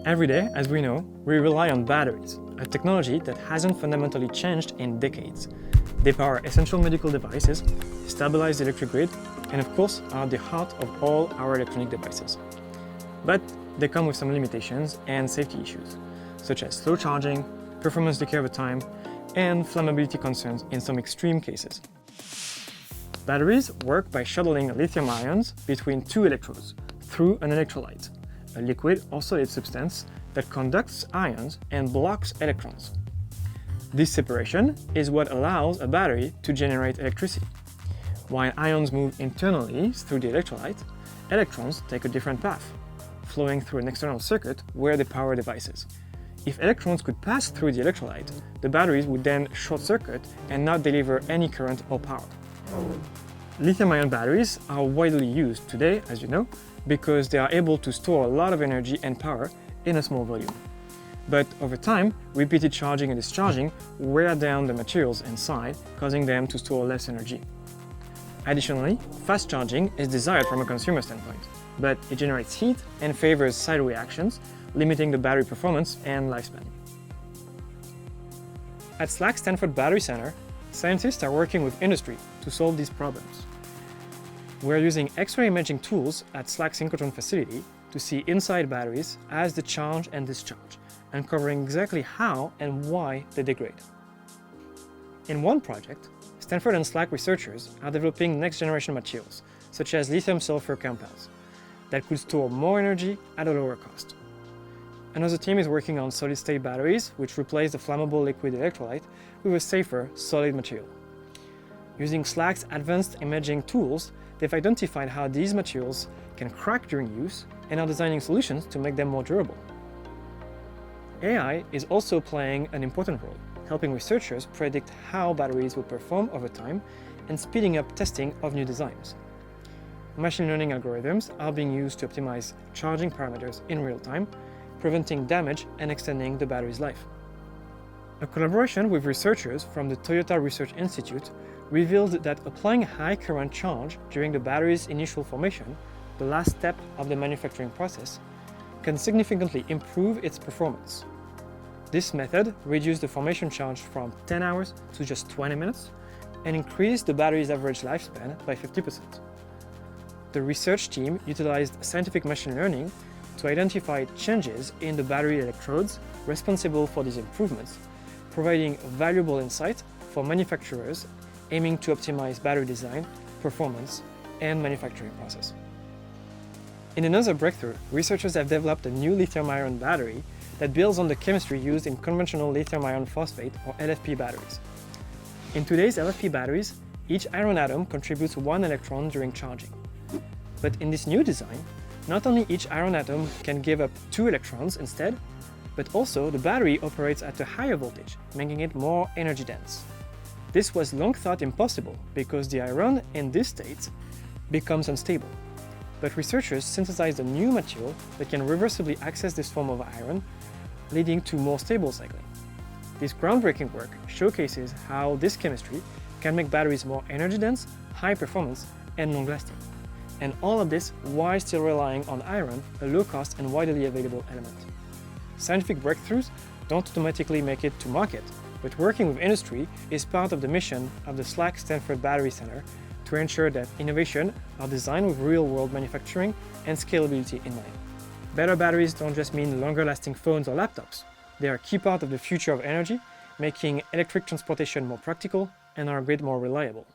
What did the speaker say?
Every day, as we know, we rely on batteries, a technology that hasn't fundamentally changed in decades. They power essential medical devices, stabilize the electric grid, and of course are the heart of all our electronic devices. But they come with some limitations and safety issues, such as slow charging, performance decay over time, and flammability concerns in some extreme cases. Batteries work by shuttling lithium ions between two electrodes through an electrolyte, a liquid or solid substance that conducts ions and blocks electrons. This separation is what allows a battery to generate electricity. While ions move internally through the electrolyte, electrons take a different path, flowing through an external circuit where they power devices. If electrons could pass through the electrolyte, the batteries would then short-circuit and not deliver any current or power. Lithium-ion batteries are widely used today, as you know, because they are able to store a lot of energy and power in a small volume. But over time, repeated charging and discharging wear down the materials inside, causing them to store less energy. Additionally, fast charging is desired from a consumer standpoint, but it generates heat and favors side reactions, limiting the battery performance and lifespan. At SLAC-Stanford Battery Center, scientists are working with industry to solve these problems. We're using X-ray imaging tools at SLAC synchrotron facility to see inside batteries as they charge and discharge, uncovering exactly how and why they degrade. In one project, Stanford and SLAC researchers are developing next-generation materials, such as lithium-sulfur compounds, that could store more energy at a lower cost. Another team is working on solid-state batteries, which replace the flammable liquid electrolyte with a safer, solid material. Using SLAC's advanced imaging tools, they've identified how these materials can crack during use and are designing solutions to make them more durable. AI is also playing an important role, helping researchers predict how batteries will perform over time and speeding up testing of new designs. Machine learning algorithms are being used to optimize charging parameters in real time, preventing damage and extending the battery's life. A collaboration with researchers from the Toyota Research Institute revealed that applying high current charge during the battery's initial formation, the last step of the manufacturing process, can significantly improve its performance. This method reduced the formation charge from 10 hours to just 20 minutes and increased the battery's average lifespan by 50%. The research team utilized scientific machine learning to identify changes in the battery electrodes responsible for these improvements, providing valuable insight for manufacturers aiming to optimize battery design, performance, and manufacturing process. In another breakthrough, researchers have developed a new lithium-iron battery that builds on the chemistry used in conventional lithium-iron phosphate or LFP batteries. In today's LFP batteries, each iron atom contributes 1 electron during charging. But in this new design, not only each iron atom can give up 2 electrons instead, but also the battery operates at a higher voltage, making it more energy dense. This was long thought impossible because the iron in this state becomes unstable. But researchers synthesized a new material that can reversibly access this form of iron, leading to more stable cycling. This groundbreaking work showcases how this chemistry can make batteries more energy dense, high performance, and long-lasting. And all of this while still relying on iron, a low-cost and widely available element. Scientific breakthroughs don't automatically make it to market, but working with industry is part of the mission of the SLAC-Stanford Battery Center to ensure that innovation are designed with real-world manufacturing and scalability in mind. Better batteries don't just mean longer-lasting phones or laptops. They are a key part of the future of energy, making electric transportation more practical and our grid more reliable.